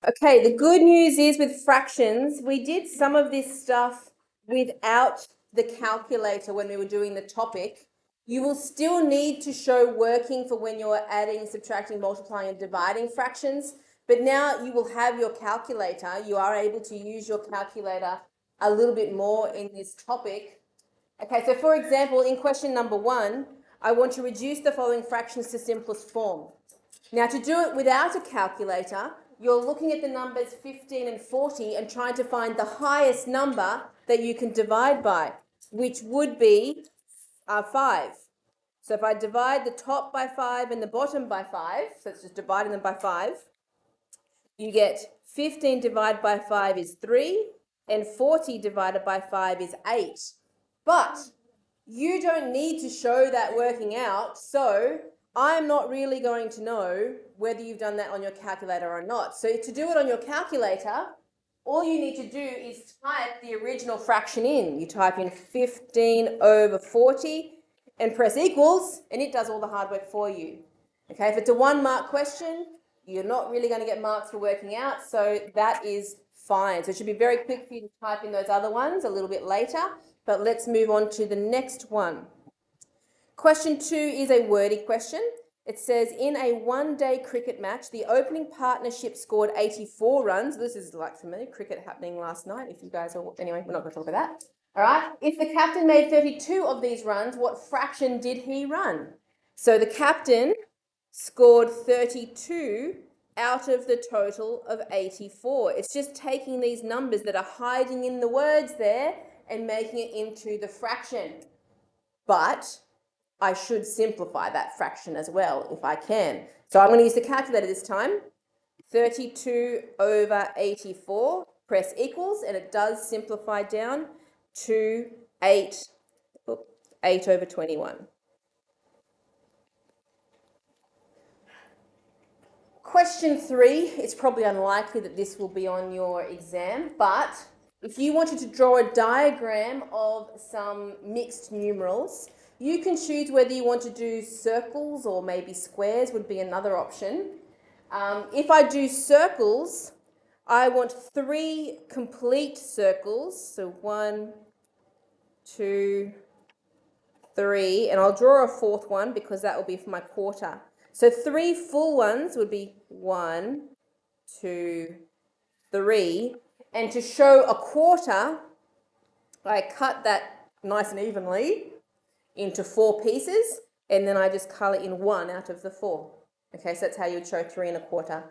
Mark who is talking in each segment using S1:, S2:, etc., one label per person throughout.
S1: Okay, the good news is with fractions, we did some of this stuff without the calculator when we were doing the topic. You will still need to show working for when you're adding, subtracting, multiplying, and dividing fractions. But now you will have your calculator. You are able to use your calculator a little bit more in this topic. Okay, so for example, in question number 1, I want to reduce the following fractions to simplest form. Now, to do it without a calculator, you're looking at the numbers 15 and 40 and trying to find the highest number that you can divide by, which would be 5. So if I divide the top by 5 and the bottom by 5, so it's just dividing them by 5, you get 15 divided by 5 is 3, and 40 divided by 5 is 8. But you don't need to show that working out, so I'm not really going to know whether you've done that on your calculator or not. So to do it on your calculator, all you need to do is type the original fraction in. You type in 15 over 40 and press equals, and it does all the hard work for you. Okay, if it's a 1-mark question, you're not really going to get marks for working out, so that is fine. So it should be very quick for you to type in those other ones a little bit later, but let's move on to the next one. Question 2 is a wordy question. It says, in a one-day cricket match, the opening partnership scored 84 runs. This is like for me, cricket happening last night. If you guys are, anyway, we're not going to talk about that. All right. If the captain made 32 of these runs, what fraction did he run? So the captain scored 32 out of the total of 84. It's just taking these numbers that are hiding in the words there and making it into the fraction. But I should simplify that fraction as well if I can. So I'm going to use the calculator this time. 32 over 84, press equals, and it does simplify down to 8 over 21. Question 3, it's probably unlikely that this will be on your exam, but if you wanted to draw a diagram of some mixed numerals, you can choose whether you want to do circles or maybe squares would be another option. If I do circles, I want 3 complete circles. So 1, 2, 3, and I'll draw a 4th one because that will be for my quarter. So 3 full ones would be 1, 2, 3. And to show a quarter, I cut that nice and evenly into 4 pieces, and then I just colour in 1 out of the 4. Okay, so that's how you would show 3 1/4.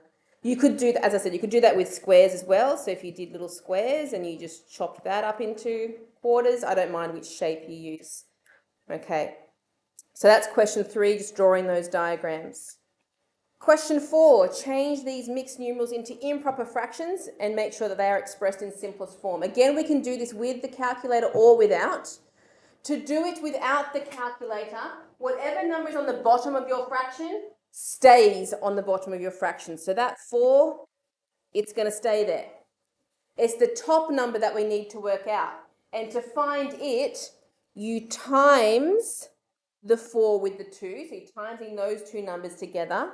S1: You could do that, as I said, you could do that with squares as well. So if you did little squares and you just chopped that up into quarters, I don't mind which shape you use. Okay, so that's question 3, just drawing those diagrams. Question 4, change these mixed numerals into improper fractions and make sure that they are expressed in simplest form. Again, we can do this with the calculator or without. To do it without the calculator, whatever number is on the bottom of your fraction stays on the bottom of your fraction. So that 4, it's going to stay there. It's the top number that we need to work out. And to find it, you times the 4 with the 2. So you're timesing those 2 numbers together.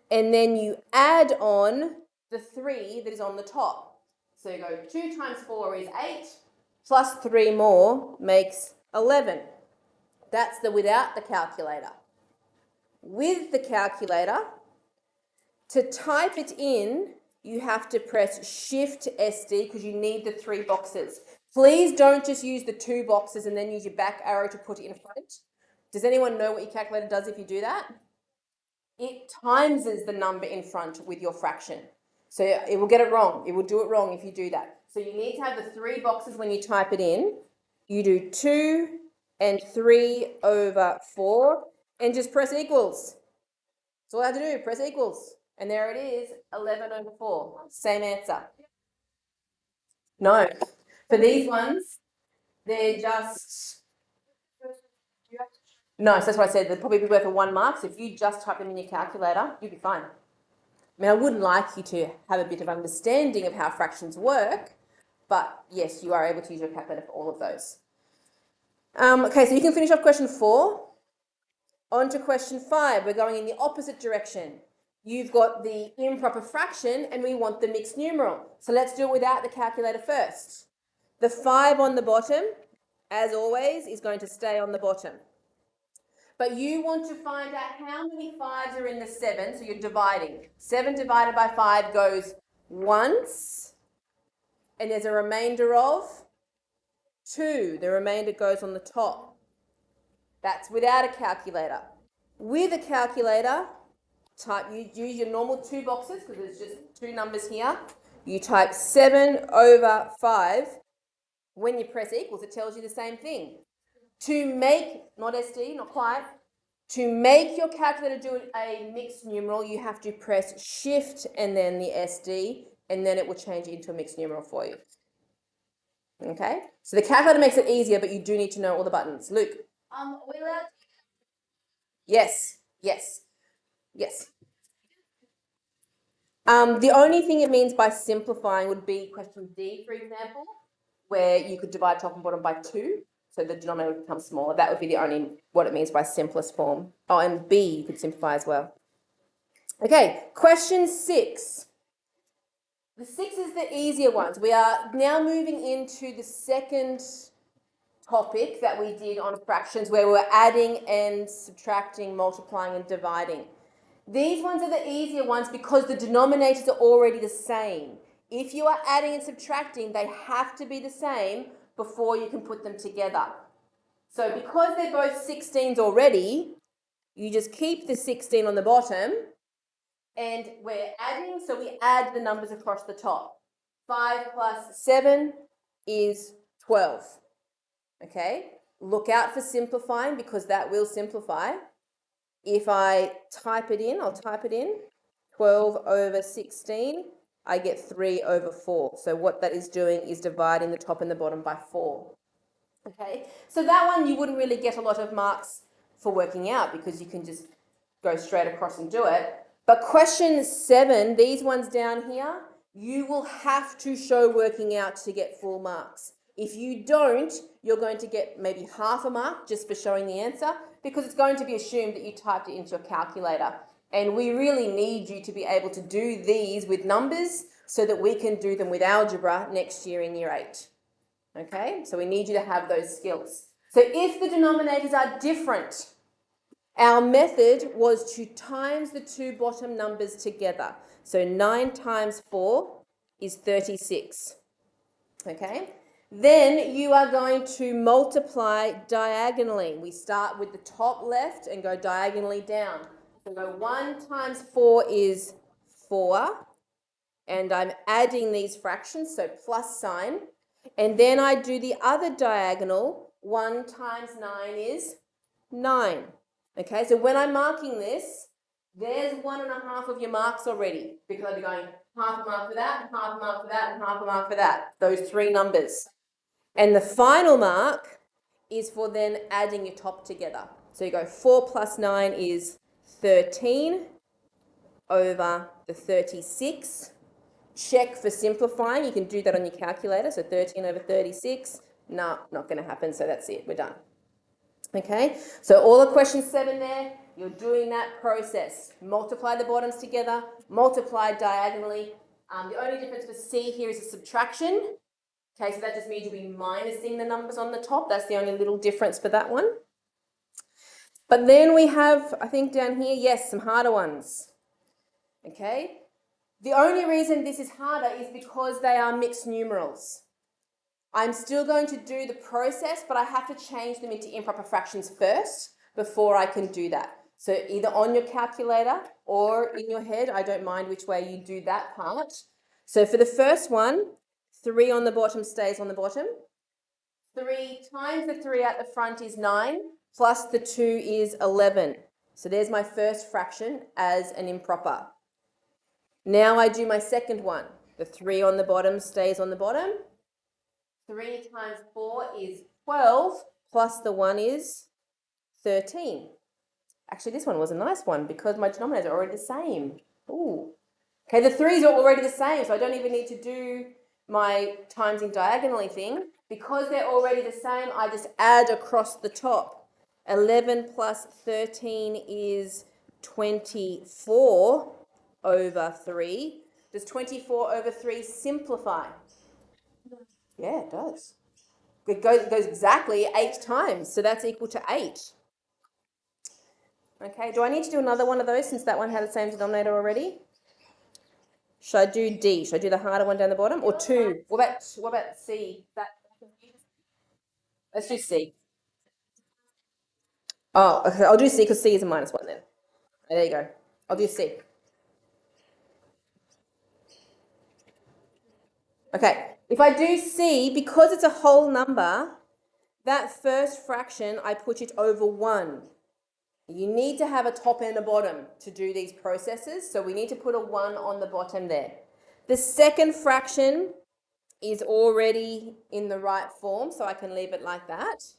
S1: And then you add on the 3 that is on the top. So you go 2 times 4 is 8, plus 3 more makes 11. That's the without the calculator. With the calculator, to type it in, you have to press Shift SD because you need the 3 boxes. Please don't just use the 2 boxes and then use your back arrow to put it in front. Does anyone know what your calculator does if you do that? It timeses the number in front with your fraction. So it will get it wrong. It will do it wrong if you do that. So you need to have the 3 boxes when you type it in. You do 2 and 3 over 4 and just press equals. That's all I have to do, press equals. And there it is, 11 over 4. Same answer. No. For these ones, they're just... No, so that's what I said. They'd probably be worth a 1 mark. So if you just type them in your calculator, you'd be fine. I mean, I would like you to have a bit of understanding of how fractions work, but yes, you are able to use your calculator for all of those. Okay, so you can finish off question 4. On to question 5. We're going in the opposite direction. you've got the improper fraction and we want the mixed numeral. So let's do it without the calculator first. The 5 on the bottom, as always, is going to stay on the bottom. But you want to find out how many 5s are in the 7, so you're dividing. 7 divided by 5 goes once, and there's a remainder of 2. The remainder goes on the top. That's without a calculator. With a calculator, you use your normal 2 boxes, because there's just 2 numbers here. You type 7 over 5. When you press equals, it tells you the same thing. To make, not SD, not quite, to make your calculator do a mixed numeral, you have to press Shift and then the SD, and then it will change it into a mixed numeral for you. Okay? So the calculator makes it easier, but you do need to know all the buttons. Luke?
S2: Are we allowed?
S1: Yes. The only thing it means by simplifying would be question D, for example, where you could divide top and bottom by 2, so the denominator would become smaller. That would be the only what it means by simplest form. Oh, and B you could simplify as well. Okay, question 6. The 6 is the easier ones. We are now moving into the second topic that we did on fractions, where we were adding and subtracting, multiplying and dividing. These ones are the easier ones because the denominators are already the same. If you are adding and subtracting, they have to be the same before you can put them together. So because they're both 16s already, you just keep the 16 on the bottom, and we're adding, so we add the numbers across the top. 5 plus 7 is 12. Okay? Look out for simplifying because that will simplify. If I type it in, I'll type it in, 12 over 16, I get 3 over 4. So what that is doing is dividing the top and the bottom by 4. Okay, so that one you wouldn't really get a lot of marks for working out because you can just go straight across and do it. But question 7, these ones down here, you will have to show working out to get full marks. If you don't, you're going to get maybe half a mark just for showing the answer, because it's going to be assumed that you typed it into a calculator. And we really need you to be able to do these with numbers so that we can do them with algebra next year in year 8. Okay, so we need you to have those skills. So if the denominators are different, our method was to times the 2 bottom numbers together. So 9 times 4 is 36. Okay, then you are going to multiply diagonally. We start with the top left and go diagonally down. So go 1 times 4 is 4, and I'm adding these fractions, so plus sign. And then I do the other diagonal. 1 times 9 is 9. Okay, so when I'm marking this, there's 1.5 of your marks already, because I'll be going half a mark for that, half a mark for that, and half a mark for that, those 3 numbers. And the final mark is for then adding your top together. So you go 4 plus 9 is 13 over the 36. Check for simplifying. You can do that on your calculator. So 13 over 36. No, not going to happen. So that's it. We're done. Okay. So all of question 7 there, you're doing that process. Multiply the bottoms together. Multiply diagonally. The only difference for C here is a subtraction. Okay, so that just means you'll be minusing the numbers on the top. That's the only little difference for that one. But then we have, I think down here, yes, some harder ones. Okay. The only reason this is harder is because they are mixed numerals. I'm still going to do the process, but I have to change them into improper fractions first before I can do that. So either on your calculator or in your head, I don't mind which way you do that part. So for the first one, 3 on the bottom stays on the bottom. 3 times the 3 at the front is 9, plus the 2 is 11. So there's my first fraction as an improper. Now I do my second one. The 3 on the bottom stays on the bottom. 3 times 4 is 12, plus the 1 is 13. Actually, this one was a nice one because my denominators are already the same. Ooh. Okay, the 3's are already the same, so I don't even need to do my timesing diagonally thing. Because they're already the same, I just add across the top. 11 plus 13 is 24. over 3. Does 24 over 3 simplify? Yeah, it does. It goes exactly 8 times, so that's equal to 8. Okay, do I need to do another one of those since that one had the same denominator already? Should I do D? Should I do the harder one down the bottom? Or 2? What about C? Let's do C. Oh, okay, I'll do C because C is a -1 then. There you go. I'll do C. Okay, if I do C, because it's a whole number, that first fraction, I put it over 1. You need to have a top and a bottom to do these processes, so we need to put a 1 on the bottom there. The second fraction is already in the right form, so I can leave it like that.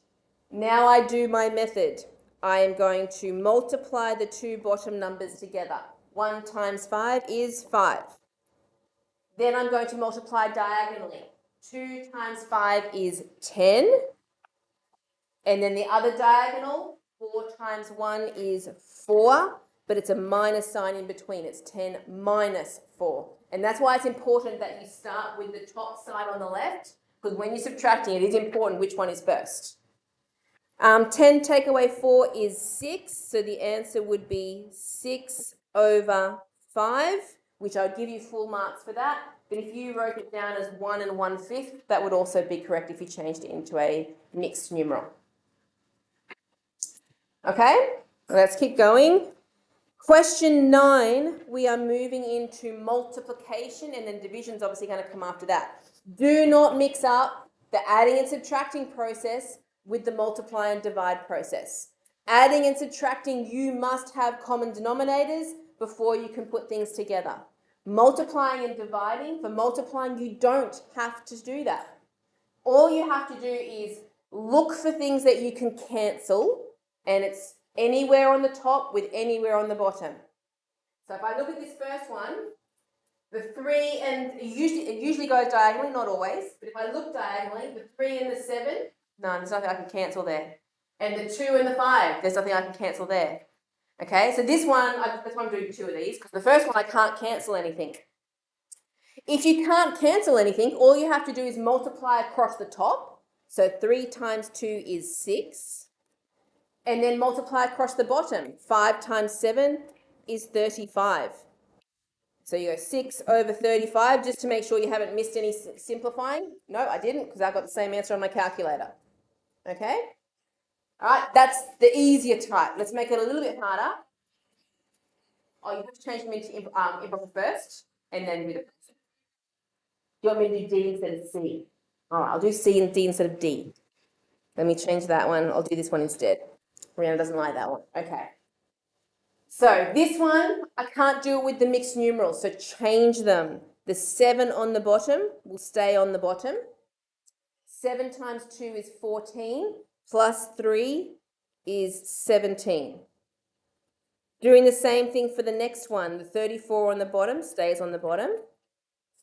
S1: Now I do my method. I am going to multiply the two bottom numbers together. 1 times 5 is 5. Then I'm going to multiply diagonally. 2 times 5 is 10. And then the other diagonal, 4 times 1 is 4, but it's a minus sign in between. It's 10 minus 4. And that's why it's important that you start with the top side on the left, because when you're subtracting, it is important which one is first. 10 take away 4 is 6, so the answer would be 6 over 5, which I'll give you full marks for that. But if you wrote it down as 1 1/5, that would also be correct if you changed it into a mixed numeral. Okay, let's keep going. Question 9, we are moving into multiplication, and then division is obviously going to come after that. Do not mix up the adding and subtracting process with the multiply and divide process. Adding and subtracting, you must have common denominators before you can put things together. Multiplying and dividing, for multiplying, you don't have to do that. All you have to do is look for things that you can cancel, and it's anywhere on the top with anywhere on the bottom. So if I look at this first one, the 3 and it usually goes diagonally, not always, but if I look diagonally, the 3 and the 7, no, there's nothing I can cancel there. And the 2 and the 5, there's nothing I can cancel there. Okay, so this one, that's why I'm doing 2 of these, because the first one I can't cancel anything. If you can't cancel anything, all you have to do is multiply across the top. So 3 times 2 is 6. And then multiply across the bottom. 5 times 7 is 35. So you go 6 over 35, just to make sure you haven't missed any simplifying. No, I didn't, because I got the same answer on my calculator. Okay? All right, that's the easier type. Let's make it a little bit harder. Oh, you have to change them into improper first, and then do the. Do you want me to do D instead of C? All right, I'll do C and D instead of D. Let me change that one. I'll do this one instead. Brianna doesn't like that one. Okay. So this one, I can't do it with the mixed numerals, so change them. The 7 on the bottom will stay on the bottom. 7 times 2 is 14, plus 3 is 17. Doing the same thing for the next one. The 34 on the bottom stays on the bottom.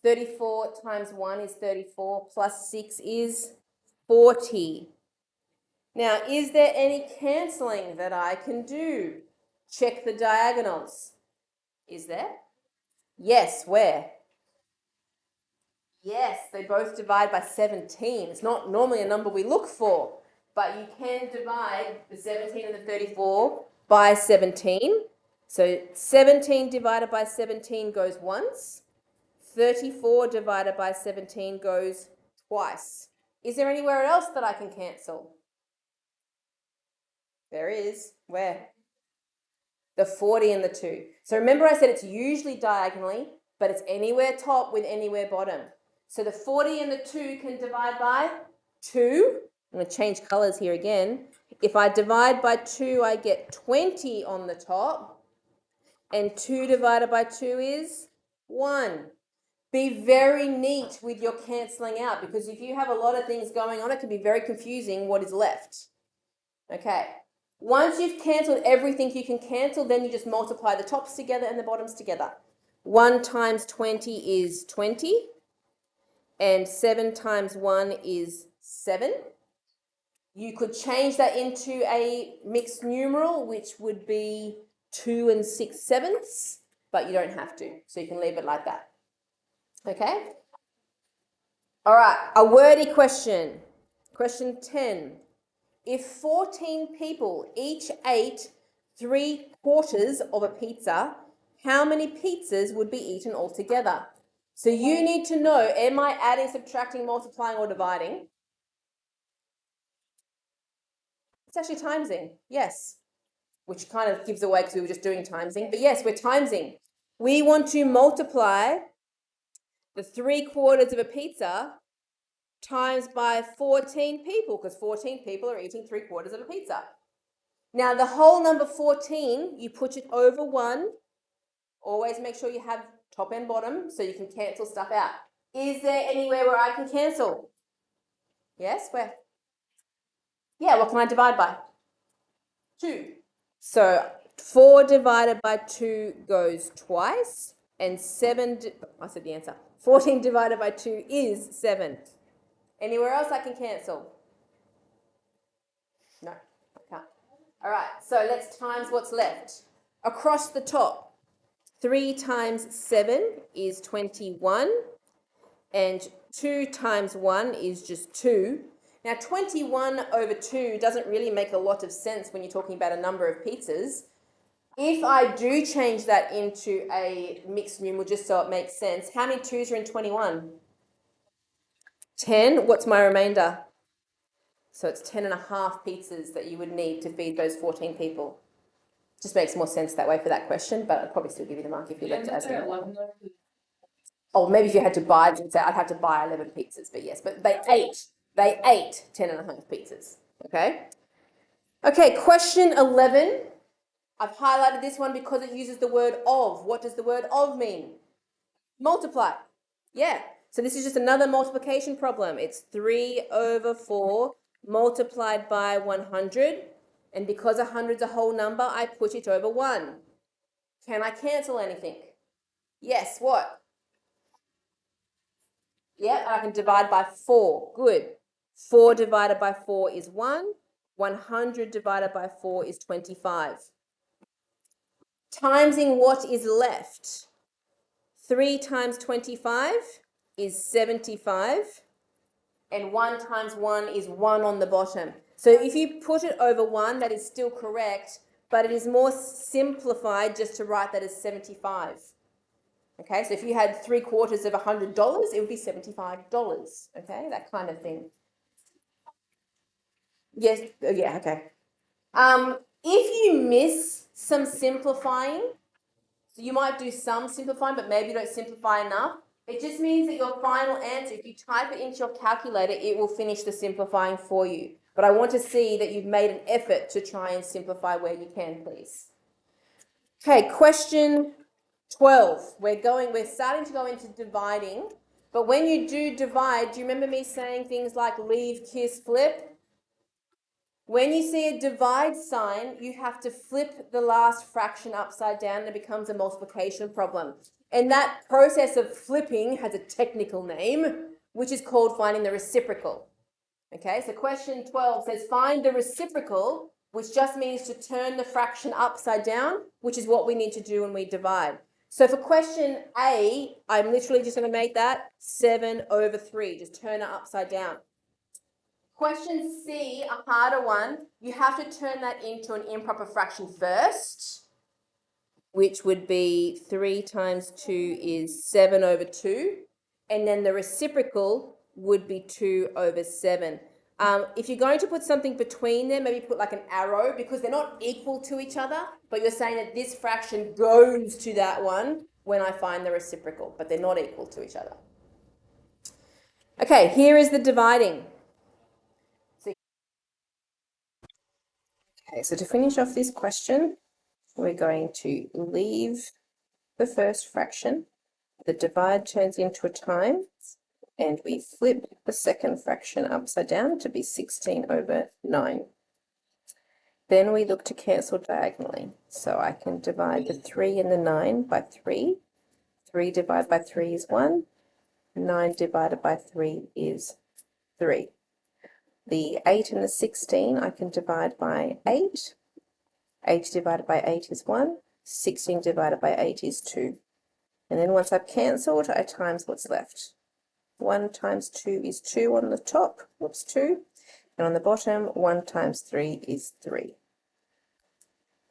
S1: 34 times 1 is 34, plus 6 is 40. Now, is there any cancelling that I can do? Check the diagonals. Is there? Yes, where? Yes, they both divide by 17. It's not normally a number we look for, but you can divide the 17 and the 34 by 17. So 17 divided by 17 goes once. 34 divided by 17 goes twice. Is there anywhere else that I can cancel? There is. Where? The 40 and the 2. So remember I said it's usually diagonally, but it's anywhere top with anywhere bottom. So the 40 and the 2 can divide by 2. I'm going to change colours here again. If I divide by 2, I get 20 on the top. And 2 divided by 2 is 1. Be very neat with your cancelling out, because if you have a lot of things going on, it can be very confusing what is left. Okay. Once you've cancelled everything you can cancel, then you just multiply the tops together and the bottoms together. 1 times 20 is 20. And 7 times 1 is 7. You could change that into a mixed numeral, which would be 2 6/7. but you don't have to. So you can leave it like that. Okay? All right, a wordy question. Question 10. If 14 people each ate 3/4 of a pizza, how many pizzas would be eaten altogether? So you need to know, am I adding, subtracting, multiplying, or dividing? It's actually timesing, yes. Which kind of gives away because we were just doing timesing. But yes, we're timesing. We want to multiply the 3/4 of a pizza times by 14 people, because 14 people are eating 3/4 of a pizza. Now, the whole number 14, you put it over 1. Always make sure you have top and bottom so you can cancel stuff out. Is there anywhere where I can cancel? Yes, where? Yeah, what can I divide by? 2. So 4 divided by 2 goes twice, and I said the answer. 14 divided by 2 is 7. Anywhere else I can cancel? No, I can't. All right, so let's times what's left. Across the top, 3 times 7 is 21, and 2 times 1 is just 2. Now, 21 over 2 doesn't really make a lot of sense when you're talking about a number of pizzas. If I do change that into a mixed numeral just so it makes sense, how many 2's are in 21? 10. What's my remainder? So it's 10.5 pizzas that you would need to feed those 14 people. Just makes more sense that way for that question, but I'd probably still give you the mark if you left it as a... Oh, maybe if you had to buy them, say I'd have to buy 11 pizzas, but yes, but they ate 10.5 pizzas, okay? Okay, question 11. I've highlighted this one because it uses the word of. What does the word of mean? Multiply. Yeah, so this is just another multiplication problem. It's 3 over 4 multiplied by 100, and because 100's a whole number, I put it over 1. Can I cancel anything? Yes, what? Yeah, I can divide by 4. Good. 4 divided by 4 is 1. 100 divided by 4 is 25. Timesing what is left. 3 times 25 is 75. And 1 times 1 is 1 on the bottom. So if you put it over 1, that is still correct, but it is more simplified just to write that as 75. Okay, so if you had 3/4 of $100, it would be $75. Okay, that kind of thing. Yes, yeah, okay. If you miss some simplifying, so you might do some simplifying, but maybe you don't simplify enough. It just means that your final answer, if you type it into your calculator, it will finish the simplifying for you. But I want to see that you've made an effort to try and simplify where you can, please. Okay, question 12. We're starting to go into dividing, but when you do divide, do you remember me saying things like leave, kiss, flip? When you see a divide sign, you have to flip the last fraction upside down and it becomes a multiplication problem. And that process of flipping has a technical name, which is called finding the reciprocal. Okay, so question 12 says find the reciprocal, which just means to turn the fraction upside down, which is what we need to do when we divide. So for question A, I'm literally just going to make that 7 over 3, just turn it upside down. Question C, a harder one, you have to turn that into an improper fraction first, which would be 3 times 2 is 7 over 2. And then the reciprocal would be 2 over 7. If you're going to put something between them, maybe put like an arrow, because they're not equal to each other, but you're saying that this fraction goes to that one when I find the reciprocal, but they're not equal to each other. Okay, here is the dividing. Okay, so to finish off this question, we're going to leave the first fraction. The divide turns into a times, and we flip the second fraction upside down to be 16 over 9. Then we look to cancel diagonally. So I can divide the 3 and the 9 by 3. 3 divided by 3 is 1. 9 divided by 3 is 3. The 8 and the 16 I can divide by 8. 8 divided by 8 is 1. 16 divided by 8 is 2. And then once I've cancelled, I times what's left. 1 times 2 is 2 on the top, whoops, 2. And on the bottom, 1 times 3 is 3.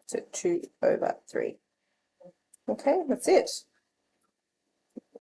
S1: So 2 over 3. Okay, that's it.